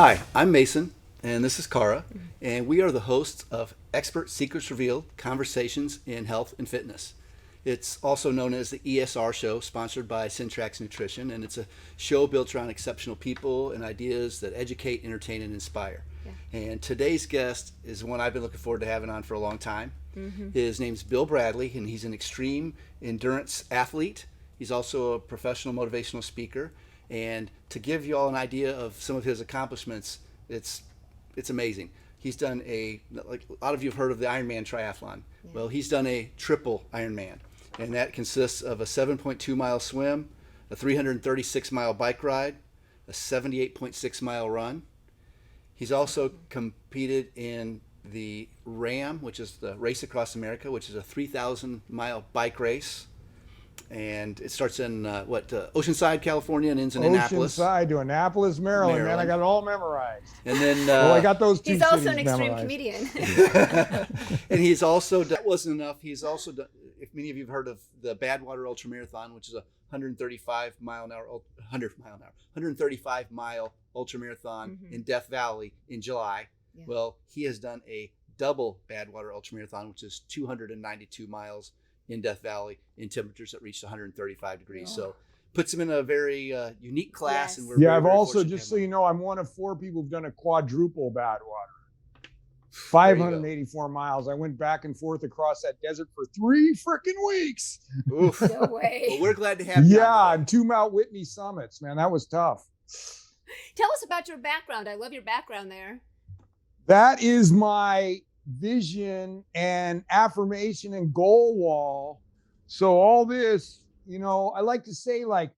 Hi, I'm Mason, and this is Cara, and we are the hosts of Expert Secrets Revealed Conversations in Health and Fitness. It's also known as the ESR show, sponsored by Syntrax Nutrition, and it's a show built around exceptional people and ideas that educate, entertain, and inspire. Yeah. And today's guest is one I've been looking forward to having on for a long time. His name's Bill Bradley, and he's an extreme endurance athlete. He's also a professional motivational speaker. And to give you all an idea of some of his accomplishments, it's amazing. He's done like a lot of you have heard of the Ironman triathlon. Yeah. Well, he's done a triple Ironman, and that consists of a 7.2 mile swim, a 336 mile bike ride, a 78.6 mile run. He's also competed in the RAM, which is the Race Across America, which is a 3,000 mile bike race. And it starts in Oceanside, California, and ends in Annapolis. Oceanside to Annapolis, Maryland. Man, I got it all memorized. And then, I got those two. He's also an extreme comedian. And he's also that wasn't enough. He's also done. If many of you have heard of the Badwater Ultra Marathon, which is a 135 mile ultra marathon in Death Valley in July. Yeah. Well, he has done a double Badwater Ultra Marathon, which is 292 miles. In Death Valley in temperatures that reached 135 degrees. Oh. So puts him in a very unique class. Yes. And we're I've also, just so you know, I'm one of 4 people who've done a quadruple Badwater. 584 miles. I went back and forth across that desert for 3 freaking weeks. Oof. No way. Well, we're glad to have you. Yeah, and 2 Mount Whitney summits, man. That was tough. Tell us about your background. I love your background there. That is my vision and affirmation and goal wall. So all this, I like to say, like,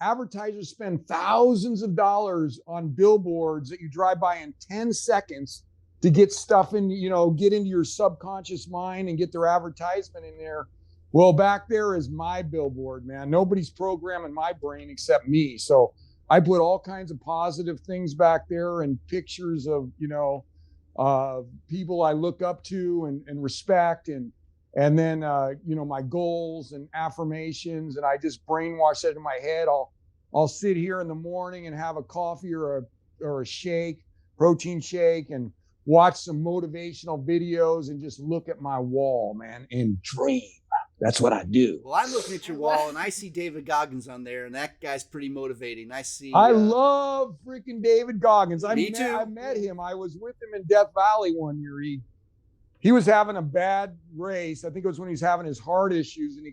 advertisers spend thousands of dollars on billboards that you drive by in 10 seconds to get stuff in, get into your subconscious mind and get their advertisement in there. Well, back there is my billboard, man. Nobody's programming my brain except me. So I put all kinds of positive things back there and pictures of, people I look up to and respect, and then my goals and affirmations, and I just brainwash that in my head. I'll sit here in the morning and have a coffee or a shake, protein shake, and watch some motivational videos and just look at my wall, man, and dream. That's what I do. Well, I'm looking at your wall and I see David Goggins on there, and that guy's pretty motivating. I love freaking David Goggins. Me too. I met him. I was with him in Death Valley one year. He was having a bad race. I think it was when he was having his heart issues, and I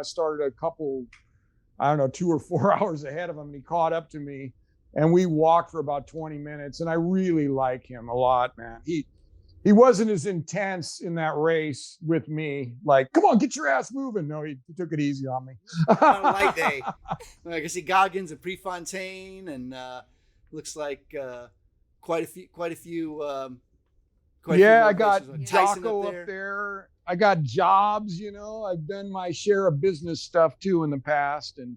started a couple, 2 or 4 hours ahead of him, and he caught up to me, and we walked for about 20 minutes, and I really like him a lot, man. He wasn't as intense in that race with me. Like, come on, get your ass moving. No, he took it easy on me. Light day. I can see Goggins and Prefontaine, and looks like quite a few. I got Taco up there. I got jobs. I've done my share of business stuff too in the past, and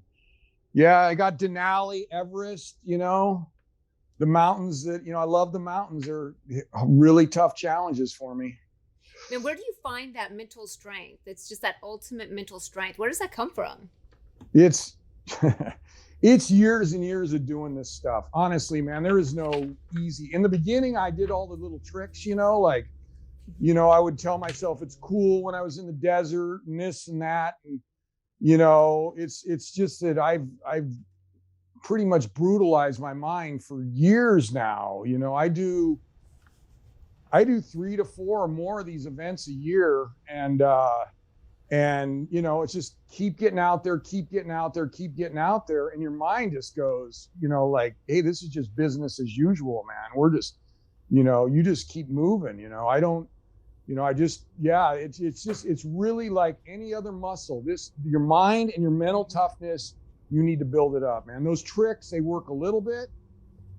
I got Denali, Everest. The mountains that, I love the mountains. Are really tough challenges for me. Now, where do you find that mental strength? It's just that ultimate mental strength. Where does that come from? It's years and years of doing this stuff. Honestly, man, there is no easy. In the beginning, I did all the little tricks, I would tell myself it's cool when I was in the desert and this and that. And, it's just that I've pretty much brutalized my mind for years now. I do 3 to 4 or more of these events a year, and it's just keep getting out there, and your mind just goes, like, hey, this is just business as usual, man. We're just, you just keep moving. It's really like any other muscle. Your mind and your mental toughness, you need to build it up, man. Those tricks, they work a little bit,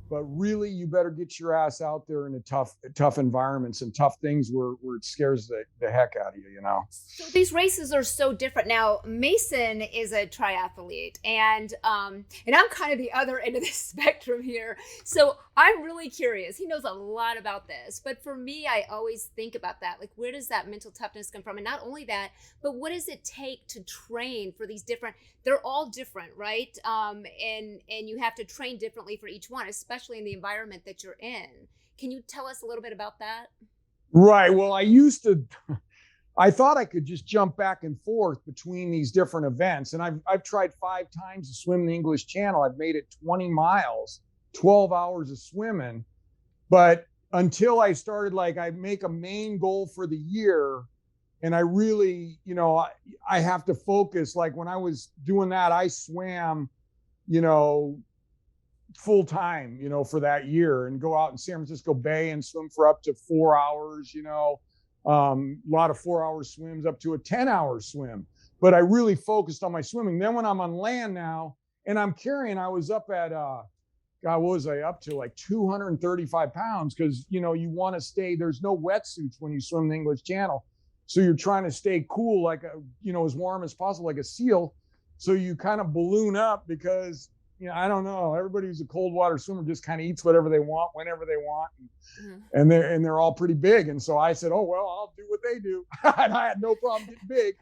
but really you better get your ass out there in tough environments and tough things where it scares the heck out of you, So these races are so different. Now, Mason is a triathlete, and I'm kind of the other end of the spectrum here. So I'm really curious. He knows a lot about this, but for me, I always think about that. Like, where does that mental toughness come from? And not only that, but what does it take to train for these different? They're all different, right? And you have to train differently for each one, especially in the environment that you're in. Can you tell us a little bit about that? Right. Well, I thought I could just jump back and forth between these different events. And I've tried 5 times to swim the English Channel. I've made it 20 miles, 12 hours of swimming. But until I started, like, I make a main goal for the year, and I really, I have to focus. Like, when I was doing that, I swam, full time, for that year, and go out in San Francisco Bay and swim for up to 4 hours, a lot of 4-hour swims up to a 10-hour swim. But I really focused on my swimming. Then when I'm on land now and I'm carrying, I was up at, God, what was I up to? Like 235 pounds. Cause you want to stay, there's no wetsuits when you swim the English Channel. So you're trying to stay cool, like, as warm as possible, like a seal. So you kind of balloon up because, I don't know. Everybody who's a cold water swimmer just kind of eats whatever they want, whenever they want. And they're all pretty big. And so I said, oh, well, I'll do what they do. And I had no problem getting big.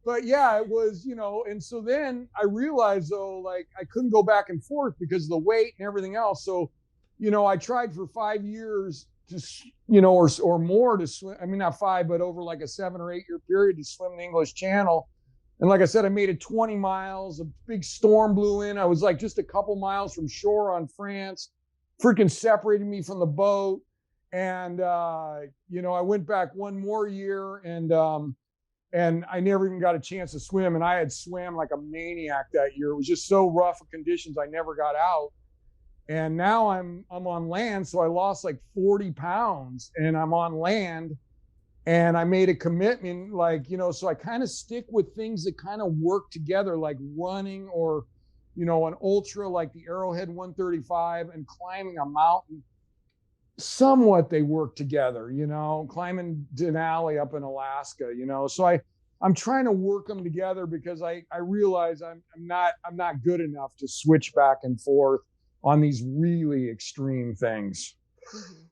But yeah, it was, and so then I realized, though, like, I couldn't go back and forth because of the weight and everything else. So, I tried for 5 years to, or more to swim. I mean, not 5, but over like a 7 or 8 year period to swim the English Channel. And like I said, I made it 20 miles. A big storm blew in. I was like just a couple miles from shore on France, freaking separated me from the boat. And, I went back one more year, and I never even got a chance to swim. And I had swam like a maniac that year. It was just so rough of conditions. I never got out. And now I'm on land. So I lost like 40 pounds, and I'm on land. And I made a commitment, like, so I kind of stick with things that kind of work together, like running or, an ultra like the Arrowhead 135 and climbing a mountain. Somewhat they work together, climbing Denali up in Alaska, So I'm trying to work them together because I realize I'm not good enough to switch back and forth on these really extreme things. Mm-hmm.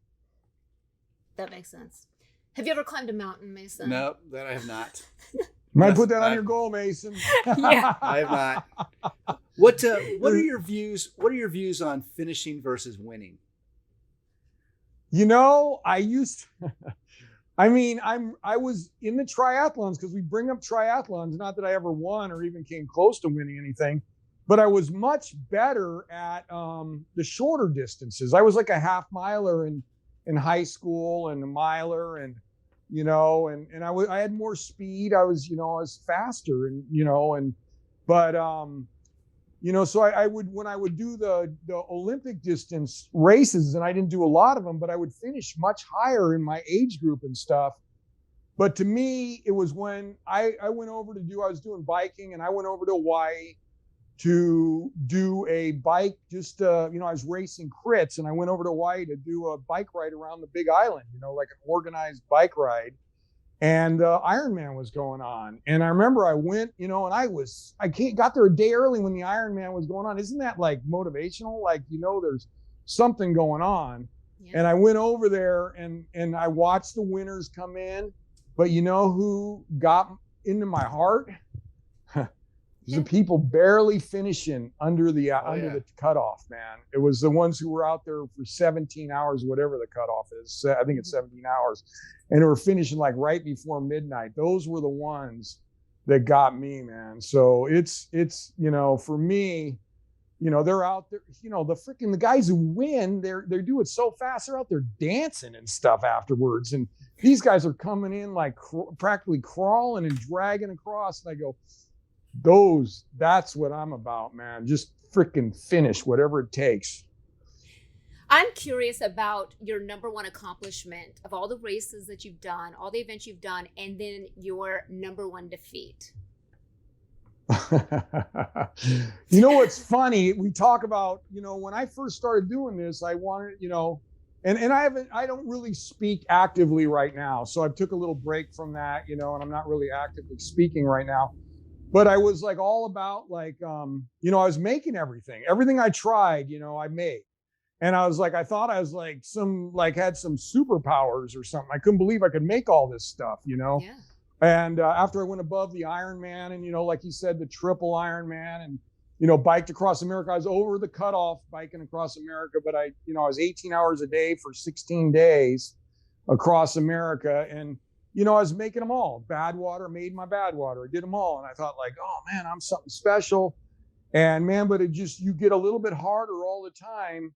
That makes sense. Have you ever climbed a mountain, Mason? No, that I have not. Might put that on your goal, Mason. Yeah, I have not. What are your views? What are your views on finishing versus winning? I was in the triathlons, because we bring up triathlons. Not that I ever won or even came close to winning anything, but I was much better at the shorter distances. I was like a half miler in high school, and a miler, and I had more speed. I was faster, so I would, when I would do the Olympic distance races, and I didn't do a lot of them, but I would finish much higher in my age group and stuff. But to me, it was when I went over I was doing biking, and I went over to Hawaii to do a bike, just, I was racing crits, and I went over to Hawaii to do a bike ride around the Big Island, like an organized bike ride. And Ironman was going on. And I remember I went, and got there a day early when the Ironman was going on. Isn't that like motivational? Like, there's something going on. Yeah. And I went over there, and I watched the winners come in. But who got into my heart? The people barely finishing under the cutoff, man. It was the ones who were out there for 17 hours, whatever the cutoff is. I think it's 17 hours. And they were finishing like right before midnight. Those were the ones that got me, man. So it's for me, they're out there, the guys who win, they do it so fast. They're out there dancing and stuff afterwards. And these guys are coming in like practically crawling and dragging across. And I go, that's what I'm about, man. Just freaking finish whatever it takes. I'm curious about your number one accomplishment of all the races that you've done, all the events you've done, and then your number one defeat. What's funny? We talk about, when I first started doing this, I wanted, and I don't really speak actively right now. So I took a little break from that, and I'm not really actively speaking right now. but I was like all about like, you know, I was making everything I tried, you know, I made. And I was like, I thought I was like had some superpowers or something. I couldn't believe I could make all this stuff, you know? Yeah. And after I went above the Ironman and, you know, like you said, the triple Ironman and, you know, biked across America. I was over the cutoff biking across America, but I was 18 hours a day for 16 days across America. And, you know, I was making them all. Badwater, made my Badwater. I did them all. And I thought like, oh man, I'm something special. And man, but you get a little bit harder all the time.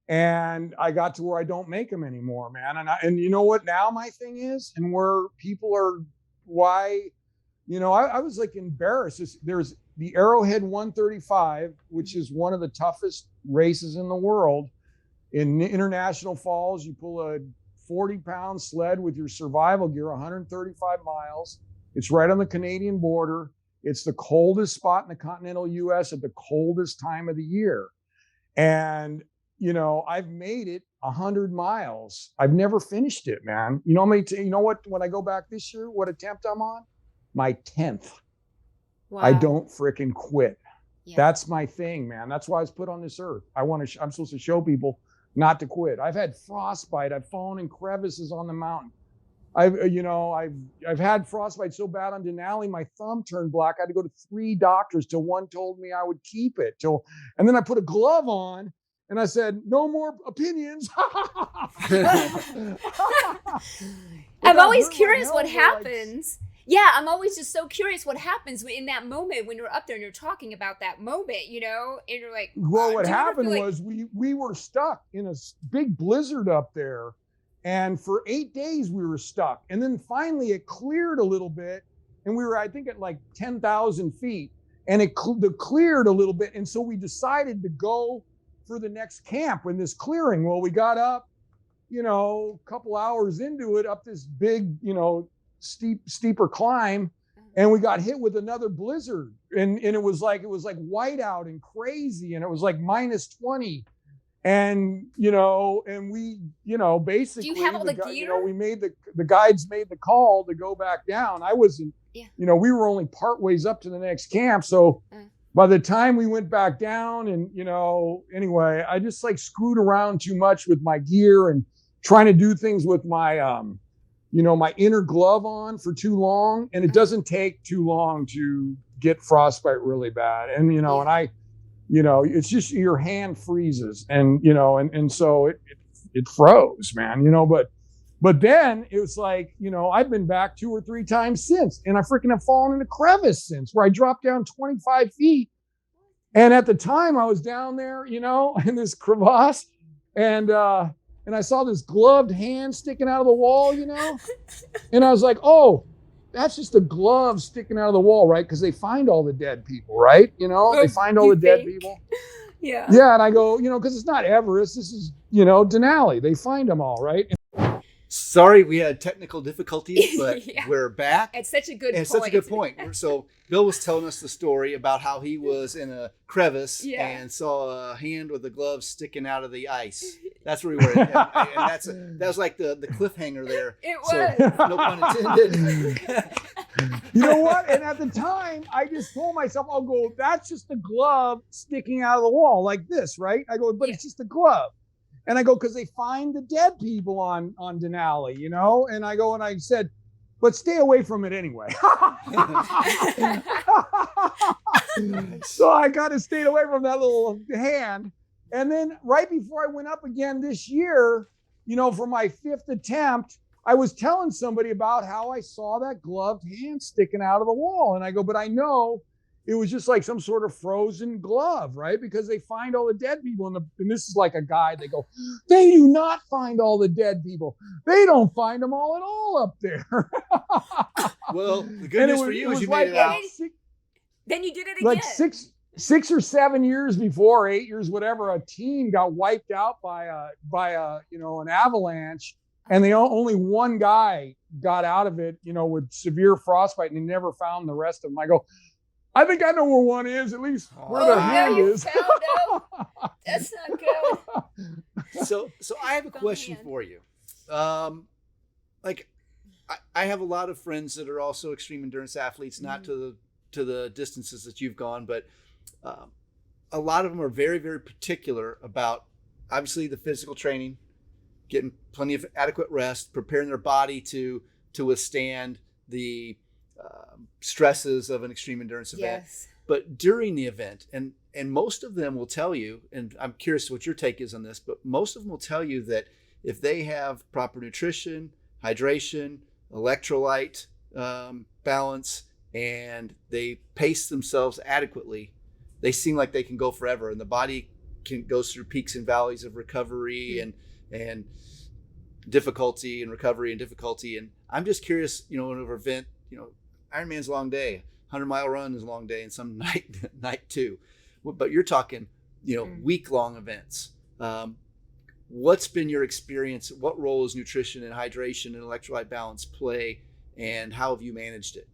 And I got to where I don't make them anymore, man. And you know what now my thing is, and where people are, why, you know, I was like embarrassed. There's the Arrowhead 135, which is one of the toughest races in the world. In International Falls, you pull a 40-pound sled with your survival gear, 135 miles. It's right on the Canadian border. It's the coldest spot in the continental US at the coldest time of the year. And, you know, I've made it 100 miles. I've never finished it, man. You know, you know what, when I go back this year, what attempt I'm on? My 10th. Wow. I don't freaking quit. Yeah. That's my thing, man. That's why I was put on this earth. I'm supposed to show people not to quit. I've had frostbite. I've fallen in crevices on the mountain. I've had frostbite so bad on Denali, my thumb turned black. I had to go to 3 doctors till one told me I would keep it. And then I put a glove on and I said, no more opinions. I'm always curious what happens. Yeah, I'm always just so curious what happens in that moment when you're up there and you're talking about that moment, you know, and you're like, well, what happened was we were stuck in a big blizzard up there. And for 8 days we were stuck. And then finally it cleared a little bit. And we were, I think, at like 10,000 feet. And it cleared a little bit. And so we decided to go for the next camp in this clearing. Well, we got up, you know, a couple hours into it, up this big, you know, steeper climb, and we got hit with another blizzard, and it was like whiteout and crazy, and it was like -20, and you know, and we, you know, basically, do you have all the gear? You know, we made the guides made the call to go back down. I wasn't, you know, we were only part ways up to the next camp, so by the time we went back down, and you know, anyway, I just like screwed around too much with my gear and trying to do things with my you know, my inner glove on for too long. And it doesn't take too long to get frostbite really bad. And, you know, and I, you know, it's just your hand freezes, and, you know, and so it froze, man, you know, but then it was like, you know, I've been back 2 or 3 times since, and I freaking have fallen in a crevice since, where I dropped down 25 feet. And at the time I was down there, you know, in this crevasse, and I saw this gloved hand sticking out of the wall, you know? And I was like, oh, that's just a glove sticking out of the wall, right? Because they find all the dead people, right? You know, they find all the dead people. Yeah. Yeah, and I go, you know, because it's not Everest. This is, you know, Denali. They find them all, right? Sorry, we had technical difficulties, but we're back. It's such a good point. It's such a good point. So Bill was telling us the story about how he was in a crevice and saw a hand with a glove sticking out of the ice. That's where we were. And that was like the cliffhanger there. It was. So, no pun intended. You know what? And at the time, I just told myself, I'll go, that's just a glove sticking out of the wall like this, right? I go, but it's just a glove. And I go, because they find the dead people on Denali, you know? And I go, and I said, but stay away from it anyway. So I kind of stayed away from that little hand. And then right before I went up again this year, you know, for my 5th attempt, I was telling somebody about how I saw that gloved hand sticking out of the wall. And I go, but I know it was just like some sort of frozen glove, right? Because they find all the dead people. And this is like a guide. They go, they do not find all the dead people. They don't find them all at all up there. Well, the good news for you is you made it out. Then you did it again. Like 6 or 7 years before, 8 years, whatever, a team got wiped out by a you know, an avalanche. And only one guy got out of it, you know, with severe frostbite, and he never found the rest of them. I go, I think I know where one is, at least where their hand is. That's not good. So I have a question for you. Like, I have a lot of friends that are also extreme endurance athletes, not to to the distances that you've gone, but a lot of them are very, very particular about obviously the physical training, getting plenty of adequate rest, preparing their body to withstand the stresses of an extreme endurance event. Yes. But during the event, and most of them will tell you, and I'm curious what your take is on this, but most of them will tell you that if they have proper nutrition, hydration, electrolyte balance, and they pace themselves adequately, they seem like they can go forever, and the body goes through peaks and valleys of recovery and difficulty and recovery and difficulty. And I'm just curious, in an event, Ironman's a long day, 100-mile run is a long day, and some night too. But you're talking, week-long events. What's been your experience? What role does nutrition and hydration and electrolyte balance play, and how have you managed it?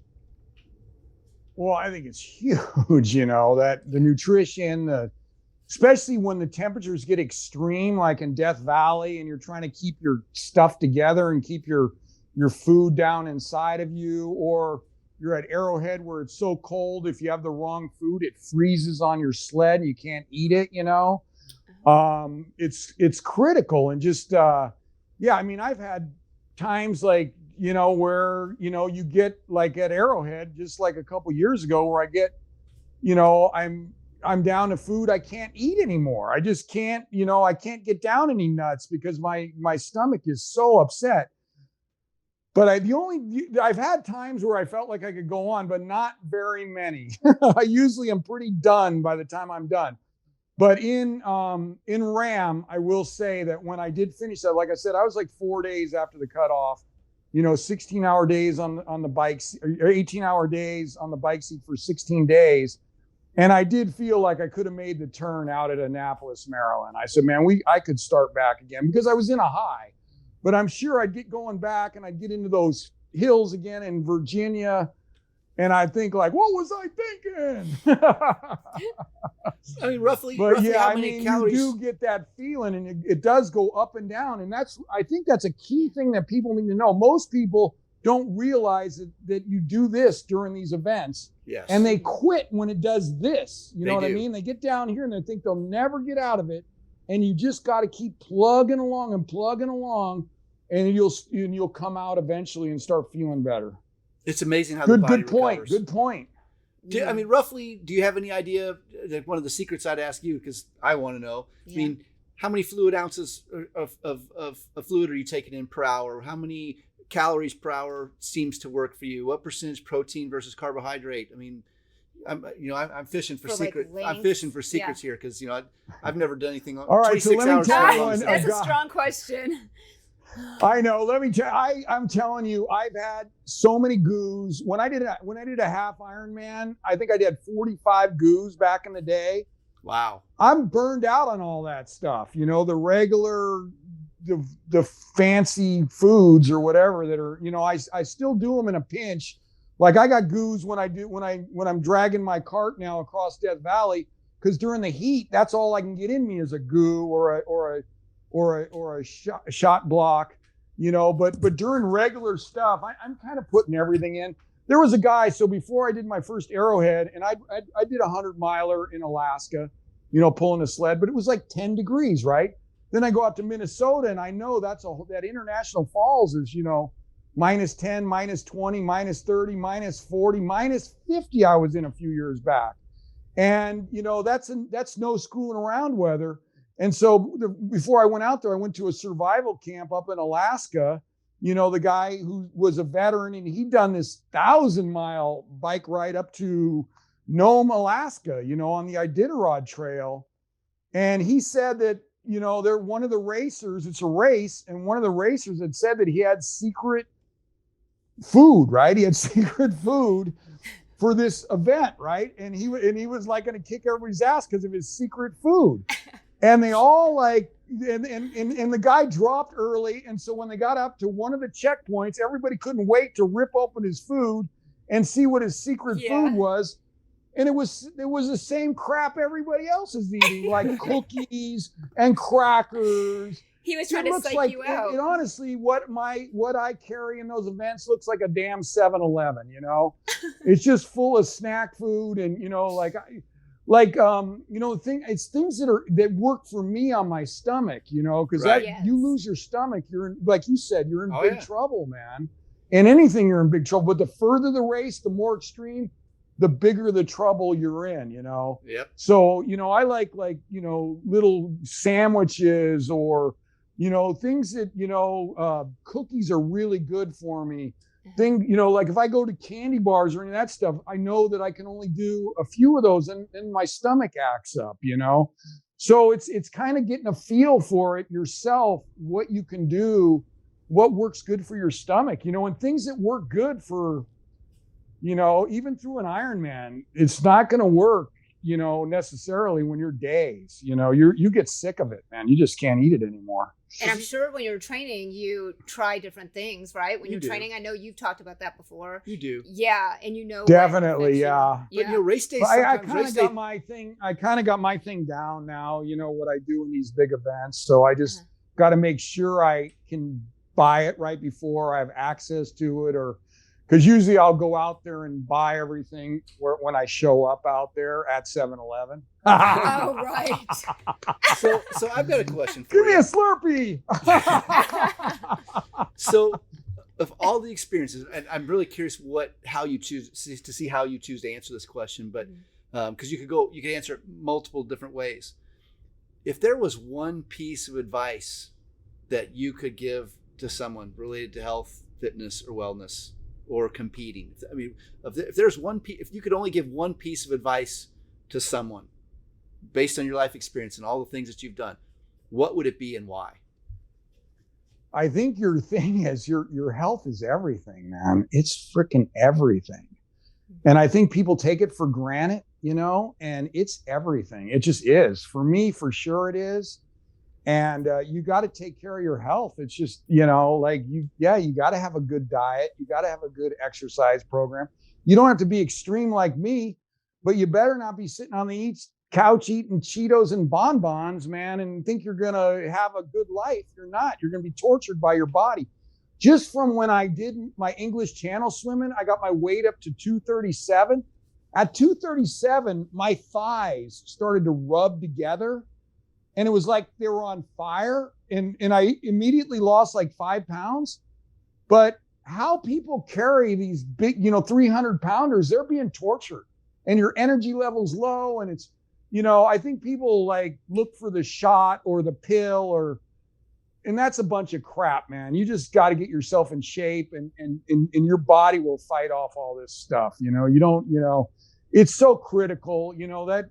Well, I think it's huge, that the nutrition, especially when the temperatures get extreme, like in Death Valley, and you're trying to keep your stuff together and keep your food down inside of you, or you're at Arrowhead where it's so cold, if you have the wrong food, it freezes on your sled and you can't eat it, It's critical. And just, I've had times like, where, you get like at Arrowhead, just like a couple years ago, where I get, I'm down to food I can't eat anymore. I just can't, I can't get down any nuts because my stomach is so upset. But I've had times where I felt like I could go on, but not very many. I usually am pretty done by the time I'm done. But in RAM, I will say that when I did finish that, like I said, I was like 4 days after the cutoff, 16-hour days on the bikes, or 18-hour days on the bike seat for 16 days. And I did feel like I could have made the turn out at Annapolis, Maryland. I said, man, I could start back again because I was in a high. But I'm sure I'd get going back and I'd get into those hills again in Virginia. And I think like, what was I thinking? I mean, roughly but yeah, how many calories? You do get that feeling, and it does go up and down. And I think that's a key thing that people need to know. Most people don't realize that you do this during these events. Yes. And they quit when it does this. You know what I do. mean? They get down here and they think they'll never get out of it. And you just got to keep plugging along, and you'll come out eventually and start feeling better. It's amazing how the body recovers. Good point. I mean, roughly, do you have any idea? That one of the secrets I'd ask you, because I want to know. Yeah. I mean, how many fluid ounces of fluid are you taking in per hour? How many calories per hour seems to work for you? What percentage protein versus carbohydrate? I mean, I'm fishing for secrets. Like I'm fishing for secrets here because I've never done anything. All right, so let me tell you. That's a strong question. I know. Let me tell. I'm telling you, I've had so many goos. When I did a half Ironman, I think I did 45 goos back in the day. Wow. I'm burned out on all that stuff. The regular, the fancy foods or whatever that are. I still do them in a pinch. Like I got goos when I'm dragging my cart now across Death Valley, because during the heat, that's all I can get in me is a goo or a shot block, but during regular stuff, I'm kind of putting everything in. There was a guy, so before I did my first Arrowhead, and I did 100-miler in Alaska, pulling a sled, but it was like 10 degrees, right? Then I go out to Minnesota, and I know that International Falls is, minus 10, minus 20, minus 30, minus 40, minus 50 I was in a few years back. And, that's no screwing around weather. And so before I went out there, I went to a survival camp up in Alaska. The guy who was a veteran, and he'd done this 1,000-mile bike ride up to Nome, Alaska, on the Iditarod Trail. And he said that, they're one of the racers, it's a race, and one of the racers had said that he had secret food, right? He had secret food for this event, right? And he was like going to kick everybody's ass because of his secret food. And they all and the guy dropped early. And so when they got up to one of the checkpoints, everybody couldn't wait to rip open his food and see what his secret food was. And it was the same crap everybody else is eating, like cookies and crackers He was trying to looks psych like you out. it honestly, what I carry in those events looks like a damn 7-Eleven, you know. It's just full of snack food and, you know, it's things that work for me on my stomach, you know, because Right. Yes. you lose your stomach, you're in, like you said, you're in Oh, big yeah. trouble, man. And anything, you're in big trouble. But the further the race, the more extreme, the bigger the trouble you're in, you know. Yep. So, you know, I like, you know, little sandwiches or, you know, things that, you know, cookies are really good for me. You know, like if I go to candy bars or any of that stuff, I know that I can only do a few of those and my stomach acts up, you know? So it's kind of getting a feel for it yourself, what you can do, what works good for your stomach, you know, and things that work good for, you know, even through an Ironman, it's not going to work, you know, necessarily when you're days, you know, you get sick of it, man. You just can't eat it anymore. And I'm sure when you're training, you try different things, right? When You you're do. training, I know you've talked about that before. You do. Yeah, and you know. Definitely, yeah. But you know, race days. But I sometimes kind race of day. got my thing. I kind of got my thing down now. You know what I do in these big events. So I just got to make sure I can buy it right before I have access to it, or because usually I'll go out there and buy everything when I show up out there at 7-Eleven. Oh, right. So I've got a question for Give me you. a Slurpee. So, of all the experiences, and I'm really curious how you choose to answer this question, but because you could answer it multiple different ways. If there was one piece of advice that you could give to someone related to health, fitness, or wellness, or competing, I mean, if you could only give one piece of advice to someone based on your life experience and all the things that you've done, what would it be and why? I think your thing is your health is everything, man. It's freaking everything. And I think people take it for granted, you know, and it's everything. It just is. For me, for sure it is. And you got to take care of your health. It's just, you know, like you got to have a good diet. You got to have a good exercise program. You don't have to be extreme like me, but you better not be sitting on the couch eating Cheetos and bonbons, man, and think you're going to have a good life. You're not. You're going to be tortured by your body. Just from when I did my English Channel swimming, I got my weight up to 237. At 237, my thighs started to rub together. And it was like they were on fire. And I immediately lost like 5 pounds. But how people carry these big, you know, 300 pounders, they're being tortured. And your energy level's low. And it's, you know, I think people like look for the shot or the pill and that's a bunch of crap, man. You just got to get yourself in shape and your body will fight off all this stuff. You know, you don't, you know, it's so critical, you know, that,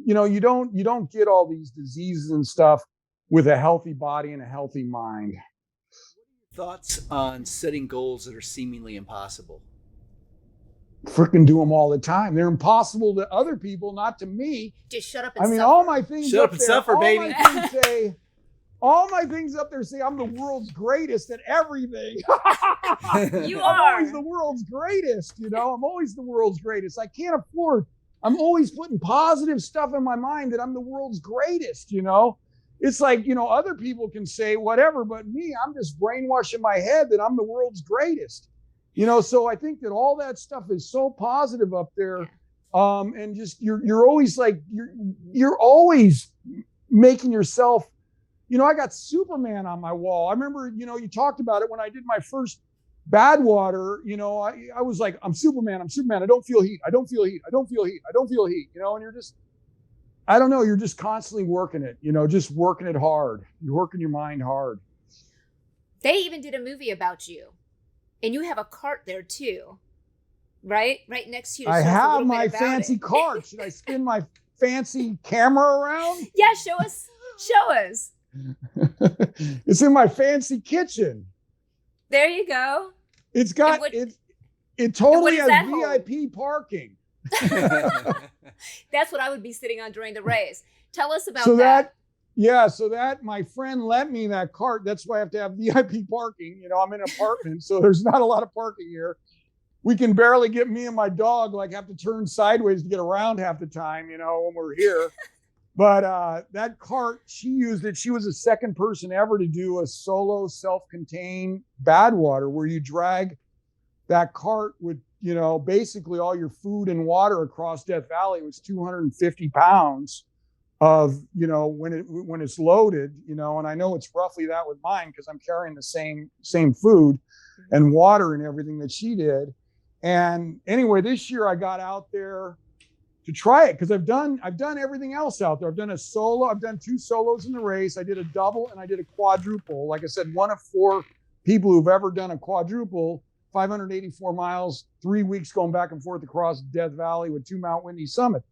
you know, you don't get all these diseases and stuff with a healthy body and a healthy mind. Thoughts on setting goals that are seemingly impossible? Freaking do them all the time. They're impossible to other people, not to me. Just shut up and I mean, suffer. all my things Shut up and there, suffer, baby. All my things up there say I'm the world's greatest at everything. You I'm are. always the world's greatest, you know. I'm always the world's greatest. I can't afford. I'm always putting positive stuff in my mind that I'm the world's greatest, you know. It's like, you know, other people can say whatever, but me, I'm just brainwashing my head that I'm the world's greatest. You know, so I think that all that stuff is so positive up there. And just you're always like you're always making yourself. You know, I got Superman on my wall. I remember, you know, you talked about it when I did my first Badwater. You know, I was like, I'm Superman. I don't feel heat. I don't feel heat. You know, and you're just, I don't know. You're just constantly working it. You know, just working it hard. You're working your mind hard. They even did a movie about you, and you have a cart there too, right? Right next to you. I have my fancy cart. Should I spin my fancy camera around? Yeah, show us. Show us. It's in my fancy kitchen. There you go. It's got it totally has VIP parking. That's what I would be sitting on during the race. Tell us about so that. So that my friend lent me that cart. That's why I have to have VIP parking. You know, I'm in an apartment, so there's not a lot of parking here. We can barely get me and my dog, like, have to turn sideways to get around half the time, you know, when we're here. But that cart, she used it. She was the second person ever to do a solo self-contained bad water where you drag that cart with, basically all your food and water across Death Valley. It was 250 pounds of, when it's loaded, and I know it's roughly that with mine because I'm carrying the same food and water and everything that she did. And anyway, this year I got out there to try it because I've done everything else out there. I've done a solo, I've done 2 solos in the race. I did a double and I did a quadruple. Like I said, one of 4 people who've ever done a quadruple, 584 miles, 3 weeks going back and forth across Death Valley with 2 Mount Whitney summit.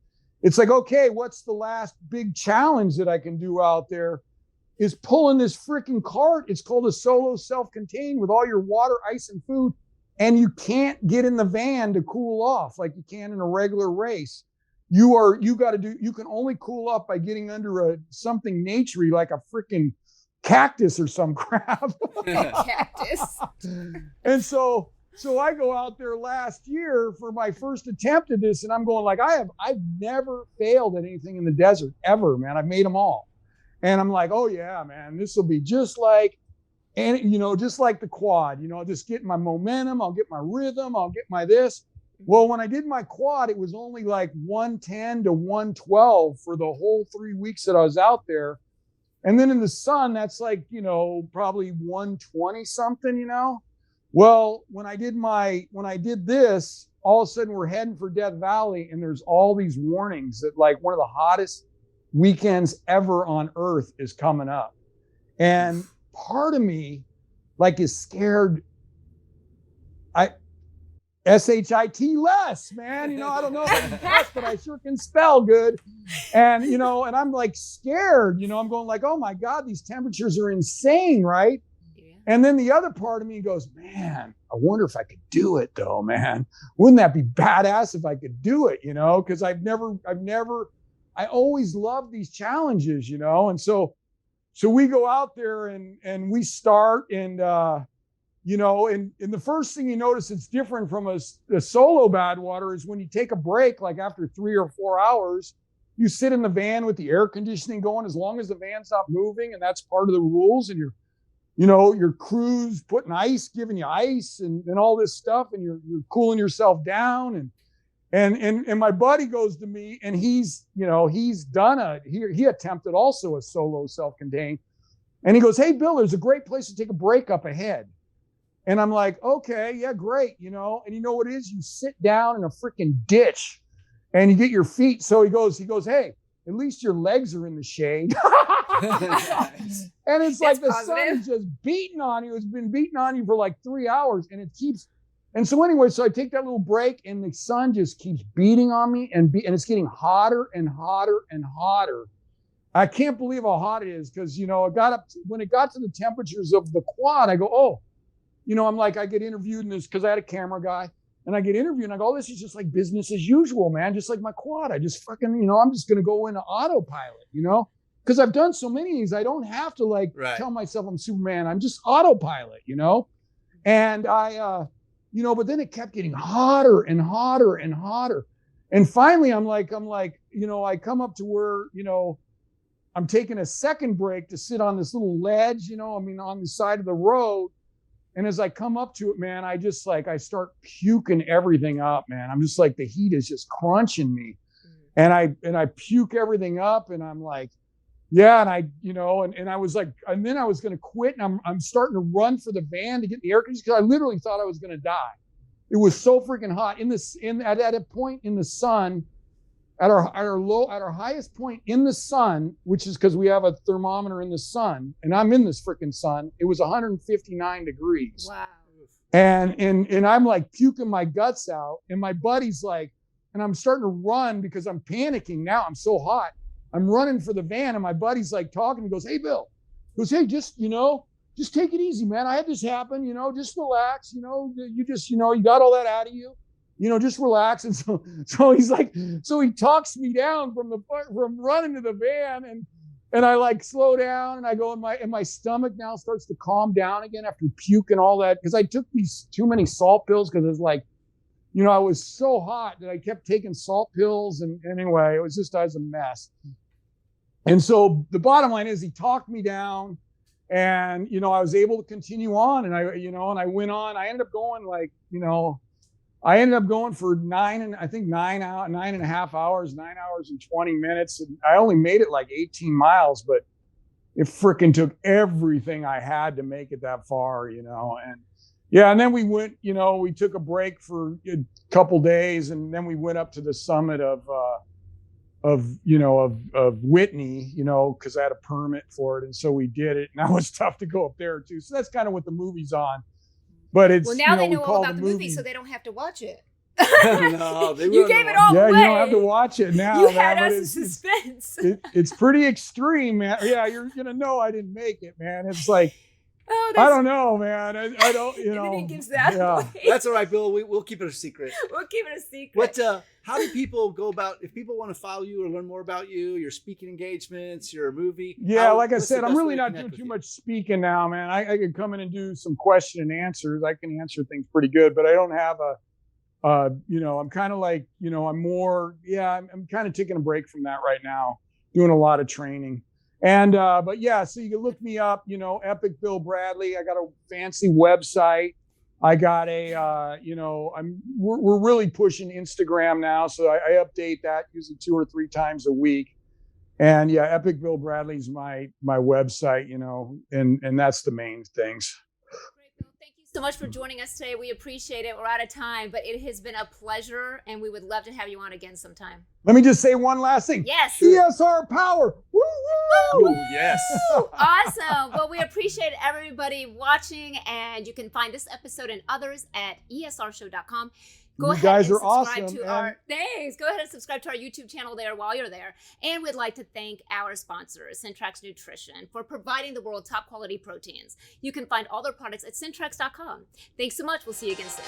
It's like, okay, what's the last big challenge that I can do out there is pulling this freaking cart. It's called a solo self-contained with all your water, ice, and food. And you can't get in the van to cool off like you can in a regular race. You can only cool off by getting under something naturey like a freaking cactus or some crap. Cactus. And so I go out there last year for my first attempt at this, and I'm going like, I've never failed at anything in the desert ever, man. I've made them all. And I'm like, oh yeah, man, this will be just like, just like the quad, just getting my momentum, I'll get my rhythm, I'll get my this. Well, when I did my quad, it was only like 110 to 112 for the whole 3 weeks that I was out there. And then in the sun, that's like, probably 120 something, Well, when I did this, all of a sudden we're heading for Death Valley and there's all these warnings that like one of the hottest weekends ever on earth is coming up. And part of me like is scared. S-H-I-T less, man. I don't know if I can cuss, but I sure can spell good. And, and I'm like scared, I'm going like, oh my God, these temperatures are insane, right? Yeah. And then the other part of me goes, man, I wonder if I could do it though, man. Wouldn't that be badass if I could do it, because I always love these challenges, and so we go out there and we start and, and the first thing you notice it's different from a solo bad water is when you take a break, like after 3 or 4 hours, you sit in the van with the air conditioning going as long as the van's not moving. And that's part of the rules. And your crew's putting ice, giving you ice and all this stuff. And you're cooling yourself down. And my buddy goes to me and he's done he attempted also a solo self-contained. And he goes, hey, Bill, there's a great place to take a break up ahead. And I'm like, okay, yeah, great. And you know what it is? You sit down in a freaking ditch and you get your feet. So he goes, hey, at least your legs are in the shade. And it's like the sun is just beating on you. It's been beating on you for like 3 hours and it keeps. And so anyway, so I take that little break and the sun just keeps beating on me and it's getting hotter and hotter and hotter. I can't believe how hot it is because, when it got to the temperatures of the quad, I go, oh, I'm like, I get interviewed in this because I had a camera guy and I get interviewed and I go, oh, this is just like business as usual, man. Just like my quad. I just fucking, I'm just going to go into autopilot, because I've done so many of these. I don't have to tell myself I'm Superman. I'm just autopilot, and I, but then it kept getting hotter and hotter and hotter. And finally I'm like, I come up to where, I'm taking a second break to sit on this little ledge, on the side of the road. And as I come up to it, man, I just I start puking everything up, man. I'm just like, the heat is just crunching me. And I puke everything up and I'm like, yeah. And and I was like, and then I was going to quit and I'm starting to run for the van to get the air conditioning because I literally thought I was going to die. It was so freaking hot at a point in the sun, at our highest point in the sun, which is because we have a thermometer in the sun, and I'm in this freaking sun. It was 159 degrees. Wow. And I'm like puking my guts out, and my buddy's like, and I'm starting to run because I'm panicking now. I'm so hot. I'm running for the van, and my buddy's like talking. He goes, "Hey, Bill." He goes, "Hey, just take it easy, man. I had this happen. Just relax. You just you got all that out of you." Just relax. And so he's like, so he talks me down from running to the van and I slow down and I go and my stomach now starts to calm down again after puke and all that. Cause I took these too many salt pills. Cause it's like, I was so hot that I kept taking salt pills. And anyway, it was a mess. And so the bottom line is he talked me down, and, you know, I was able to continue on, and I went on. I ended up going for 9.5 hours, 9 hours and 20 minutes. And I only made it like 18 miles, but it freaking took everything I had to make it that far, you know. And yeah, and then we went, you know, we took a break for a couple days, and then we went up to the summit of Whitney, you know, because I had a permit for it, and so we did it. And that was tough to go up there too. So that's kind of what the movie's on. But it's, well, now they we know call all about the movie, so they don't have to watch it. No, they you gave it all away. Yeah, you don't have to watch it now. You man, had but us in suspense. It's pretty extreme, man. Yeah, you're gonna know I didn't make it, man. It's like, oh, I don't know, man. I don't, you know. And then he gives that away. That's all right, Bill. We'll keep it a secret. We'll keep it a secret. What? How do people go about, if people want to follow you or learn more about you, your speaking engagements, your movie? Yeah, like I what's the said, I'm best really way to not connect doing with too you? much speaking now, man. I could come in and do some question and answers. I can answer things pretty good, but I don't have I'm kind of like, I'm more, I'm kind of taking a break from that right now, doing a lot of training. And, but yeah, so you can look me up, Epic Bill Bradley. I got a fancy website. I got we're really pushing Instagram now. So I update that usually 2 or 3 times a week. And yeah, Epic Bill Bradley's my website, and that's the main things. Great, Bill. Thank you so much for joining us today. We appreciate it. We're out of time, but it has been a pleasure, and we would love to have you on again sometime. Let me just say one last thing. Yes. ESR power. Woo, woo. Ooh, yes. Awesome. Well, we appreciate everybody watching, and you can find this episode and others at esrshow.com. Go ahead and subscribe to our thanks. Go ahead and subscribe to our YouTube channel there while you're there. And we'd like to thank our sponsors, Syntrax Nutrition, for providing the world top quality proteins. You can find all their products at syntrax.com. Thanks so much. We'll see you again soon.